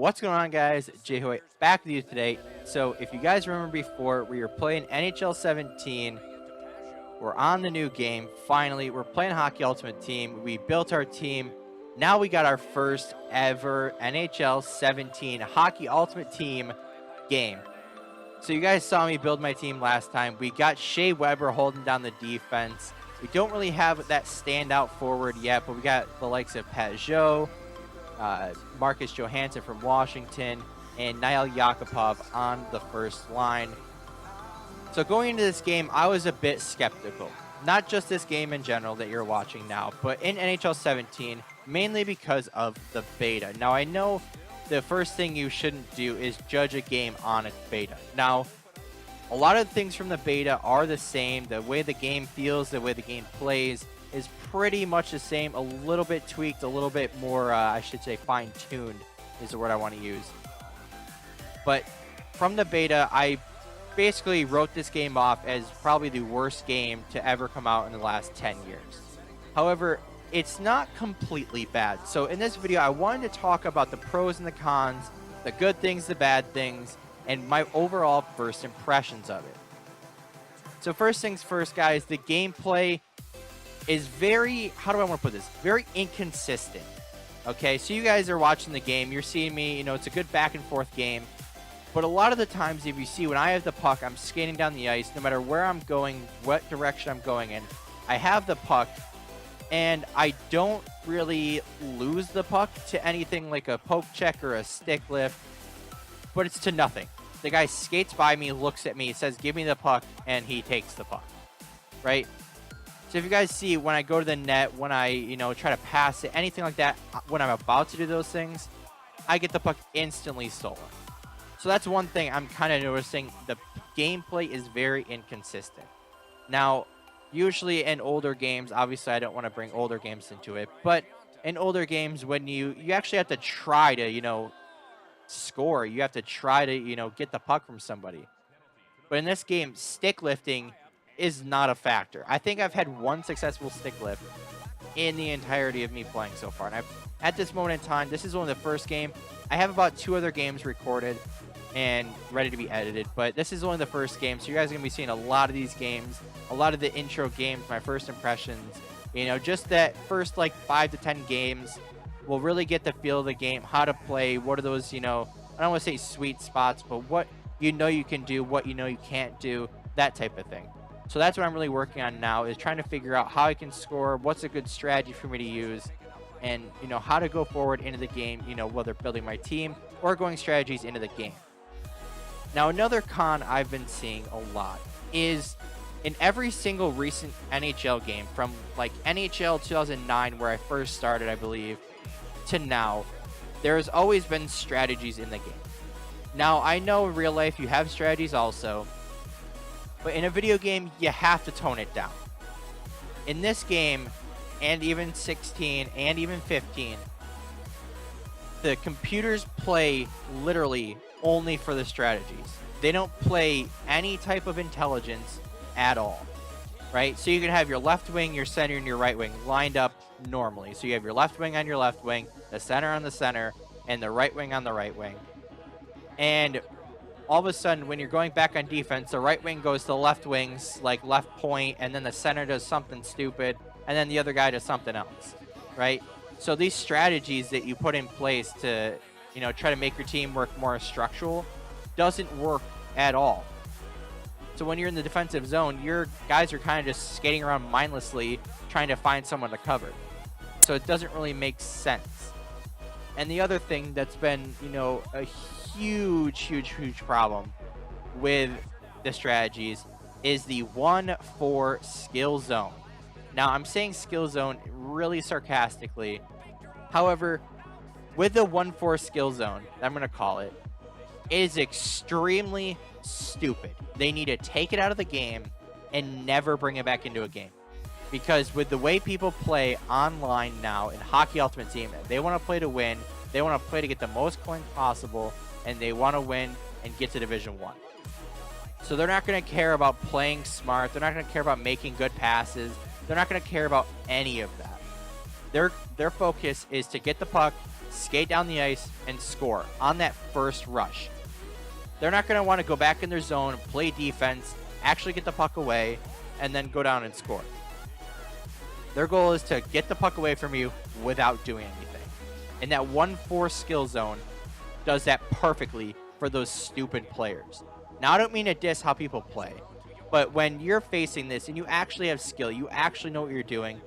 What's going on, guys? Jay Hoy back with you today. So if you guys remember before, we were playing NHL 17. We're on the new game. Finally, we're playing Hockey Ultimate Team. We built our team. Now we got our first ever NHL 17 Hockey Ultimate Team game. So you guys saw me build my team last time. We got Shea Weber holding down the defense. We don't really have that standout forward yet, but we got the likes of Pajot, Marcus Johansson from Washington, and Nail Yakupov on the first line. So going into this game, I was a bit skeptical. Not just this game in general that you're watching now, but in NHL 17, mainly because of the beta. Now, I know the first thing you shouldn't do is judge a game on its beta. Now, a lot of things from the beta are the same. The way the game feels, the way the game plays is pretty much the same, a little bit tweaked, a little bit more, I should say, fine-tuned is the word I want to use. But from the beta, I basically wrote this game off as probably the worst game to ever come out in the last 10 years. However, it's not completely bad. So in this video, I wanted to talk about the pros and the cons, the good things, the bad things, and my overall first impressions of it. So first things first, guys, the gameplay is very, how do I want to put this? Very inconsistent. Okay, so you guys are watching the game, you're seeing me, it's a good back and forth game. But a lot of the times, if you see, when I have the puck, I'm skating down the ice, no matter where I'm going, what direction I'm going in, I have the puck, and I don't really lose the puck to anything like a poke check or a stick lift, but it's to nothing. The guy skates by me, looks at me, says, give me the puck, and he takes the puck, right? So if you guys see, when I go to the net, when I, try to pass it, anything like that, when I'm about to do those things, I get the puck instantly stolen. So that's one thing I'm kind of noticing. The gameplay is very inconsistent. Now, usually in older games, obviously I don't want to bring older games into it, but in older games, when you actually have to try to, score, you have to try to, get the puck from somebody. But in this game, stick lifting is not a factor. I think I've had one successful stick lift in the entirety of me playing so far. And at this moment in time, this is only the first game. I have about 2 other games recorded and ready to be edited, but this is only the first game, so you guys are going to be seeing a lot of these games, a lot of the intro games, my first impressions. Just that first 5 to 10 games will really get the feel of the game, how to play, what are those, I don't want to say sweet spots, but what you can do, what you can't do, that type of thing. So that's what I'm really working on now, is trying to figure out how I can score, what's a good strategy for me to use, and how to go forward into the game, whether building my team or going strategies into the game. Now, another con I've been seeing a lot is in every single recent NHL game, from NHL 2009, where I first started, I believe, to now, there has always been strategies in the game. Now, I know in real life you have strategies also, but in a video game, you have to tone it down. In this game, and even 16, and even 15, the computers play literally only for the strategies. They don't play any type of intelligence at all, right? So you can have your left wing, your center, and your right wing lined up normally. So you have your left wing on your left wing, the center on the center, and the right wing on the right wing. And all of a sudden, when you're going back on defense, the right wing goes to the left wing's left point, and then the center does something stupid, and then the other guy does something else, right? So these strategies that you put in place to, try to make your team work more structural doesn't work at all. So when you're in the defensive zone, your guys are kind of just skating around mindlessly trying to find someone to cover. So it doesn't really make sense. And the other thing that's been, a huge problem with the strategies is the 1-4 skill zone. Now, I'm saying skill zone really sarcastically. However, with the 1-4 skill zone, I'm going to call it, it is extremely stupid. They need to take it out of the game and never bring it back into a game. Because with the way people play online now in Hockey Ultimate Team, they want to play to win, they want to play to get the most coins possible, and they want to win and get to Division 1. So they're not going to care about playing smart, they're not going to care about making good passes, they're not going to care about any of that. Their focus is to get the puck, skate down the ice and score on that first rush. They're not going to want to go back in their zone, play defense, actually get the puck away, and then go down and score. Their goal is to get the puck away from you without doing anything. And that 1-4 skill zone does that perfectly for those stupid players. Now, I don't mean to diss how people play, but when you're facing this and you actually have skill, you actually know what you're doing,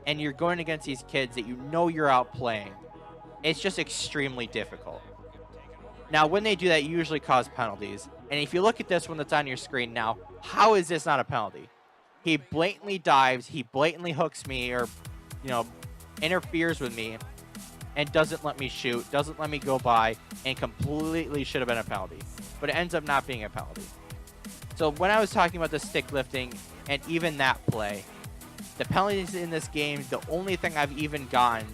and you're going against these kids that you know you're outplaying, it's just extremely difficult. Now, when they do that, you usually cause penalties. And if you look at this one that's on your screen now, how is this not a penalty? He blatantly dives, he blatantly hooks me or, interferes with me and doesn't let me shoot, doesn't let me go by, and completely should have been a penalty. But it ends up not being a penalty. So when I was talking about the stick lifting and even that play, the penalties in this game, the only thing I've even gotten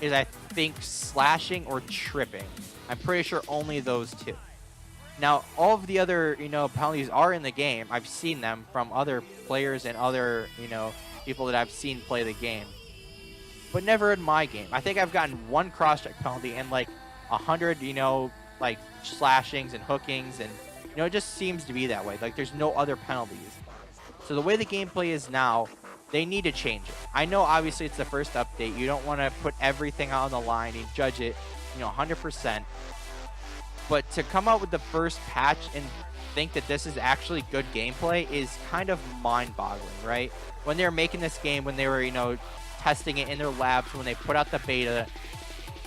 is, I think, slashing or tripping. I'm pretty sure only those two. Now, all of the other, penalties are in the game. I've seen them from other players and other, people that I've seen play the game. But never in my game. I think I've gotten one cross-check penalty and like 100, like slashings and hookings. And, it just seems to be that way. Like, there's no other penalties. So the way the gameplay is now, they need to change it. I know, obviously, it's the first update. You don't want to put everything on the line and judge it, 100%. But to come out with the first patch and think that this is actually good gameplay is kind of mind-boggling, right? When they were making this game, when they were, testing it in their labs, when they put out the beta,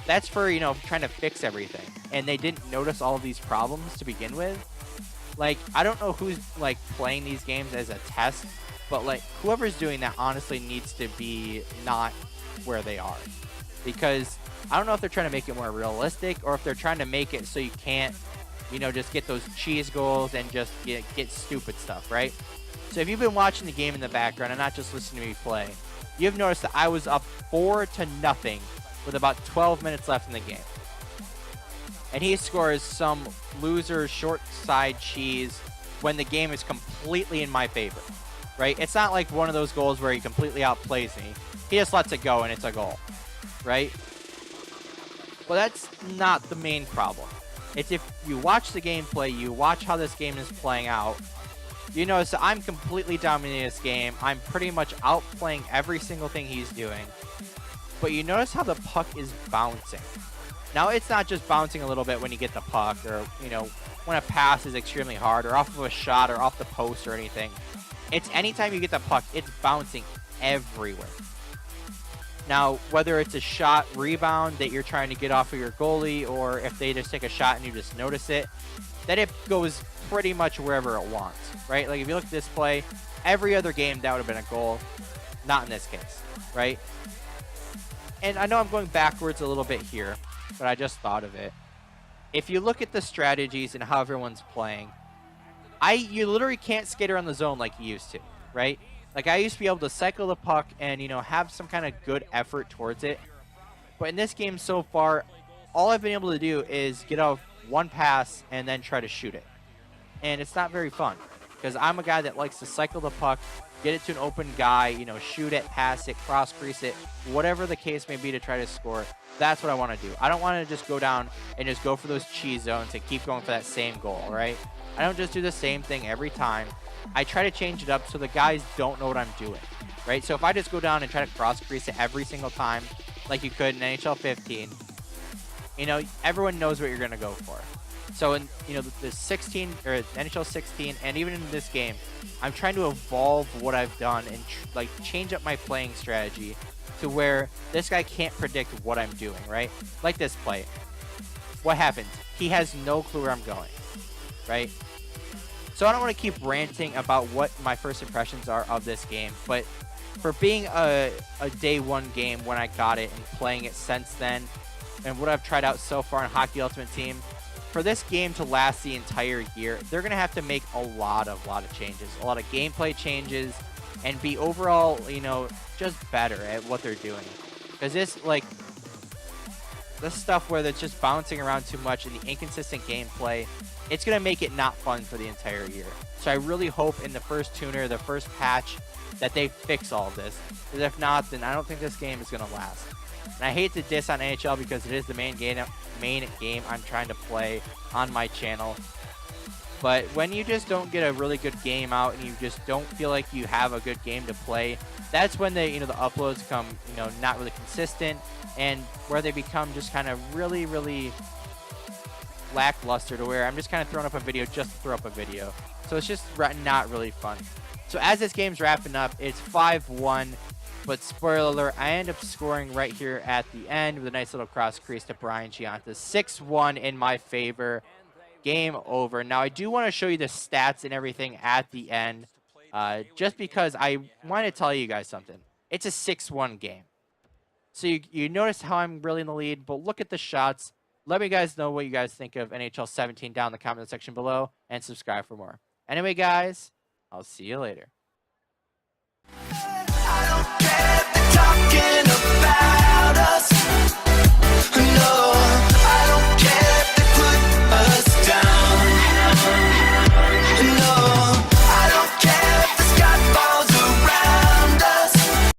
that's for, trying to fix everything. And they didn't notice all of these problems to begin with. Like, I don't know who's, like, playing these games as a test, but, like, whoever's doing that honestly needs to be not where they are. Because I don't know if they're trying to make it more realistic or if they're trying to make it so you can't, just get those cheese goals and just get stupid stuff, right? So if you've been watching the game in the background and not just listening to me play, you've noticed that I was up 4-0 with about 12 minutes left in the game. And he scores some loser short side cheese when the game is completely in my favor, right? It's not like one of those goals where he completely outplays me. He just lets it go and it's a goal, right? Well, that's not the main problem. It's if you watch the gameplay, you watch how this game is playing out, you notice that I'm completely dominating this game. I'm pretty much outplaying every single thing he's doing. But you notice how the puck is bouncing. Now, it's not just bouncing a little bit when you get the puck or, when a pass is extremely hard or off of a shot or off the post or anything. It's anytime you get the puck, it's bouncing everywhere. Now, whether it's a shot rebound that you're trying to get off of your goalie or if they just take a shot and you just notice it, that it goes pretty much wherever it wants, right? Like, if you look at this play, every other game, that would have been a goal. Not in this case, right? And I know I'm going backwards a little bit here, but I just thought of it. If you look at the strategies and how everyone's playing, you literally can't skate around the zone like you used to, right? Like, I used to be able to cycle the puck and, have some kind of good effort towards it. But in this game so far, all I've been able to do is get off one pass and then try to shoot it. And it's not very fun because I'm a guy that likes to cycle the puck, get it to an open guy, shoot it, pass it, cross crease it, whatever the case may be to try to score. That's what I want to do. I don't want to just go down and just go for those cheese zones and keep going for that same goal, right? I don't just do the same thing every time. I try to change it up so the guys don't know what I'm doing, right? So if I just go down and try to cross crease it every single time like you could in NHL 15, everyone knows what you're going to go for. So in, the 16 or NHL 16 and even in this game, I'm trying to evolve what I've done and change up my playing strategy to where this guy can't predict what I'm doing, right? Like this play. What happens? He has no clue where I'm going, right? So I don't want to keep ranting about what my first impressions are of this game, but for being a day one game when I got it and playing it since then, and what I've tried out so far in Hockey Ultimate Team, for this game to last the entire year, they're going to have to make a lot of changes, a lot of gameplay changes, and be overall, just better at what they're doing. Because this stuff where they're just bouncing around too much and the inconsistent gameplay, it's going to make it not fun for the entire year. So I really hope in the first tuner, the first patch, that they fix all of this. Because if not, then I don't think this game is going to last. And I hate to diss on NHL because it is the main game I'm trying to play on my channel. But when you just don't get a really good game out and you just don't feel like you have a good game to play, that's when the uploads come, not really consistent, and where they become just kind of really, really lackluster, to where I'm just kind of throwing up a video just to throw up a video. So it's just not really fun. So as this game's wrapping up, it's 5-1. But spoiler alert, I end up scoring right here at the end with a nice little cross crease to Brian Gianta. 6-1 in my favor. Game over. Now, I do want to show you the stats and everything at the end, just because I want to tell you guys something. It's a 6-1 game. So you notice how I'm really in the lead, but look at the shots. Let me guys know what you guys think of NHL 17 down in the comment section below, and subscribe for more. Anyway, guys, I'll see you later. I don't care if they're talking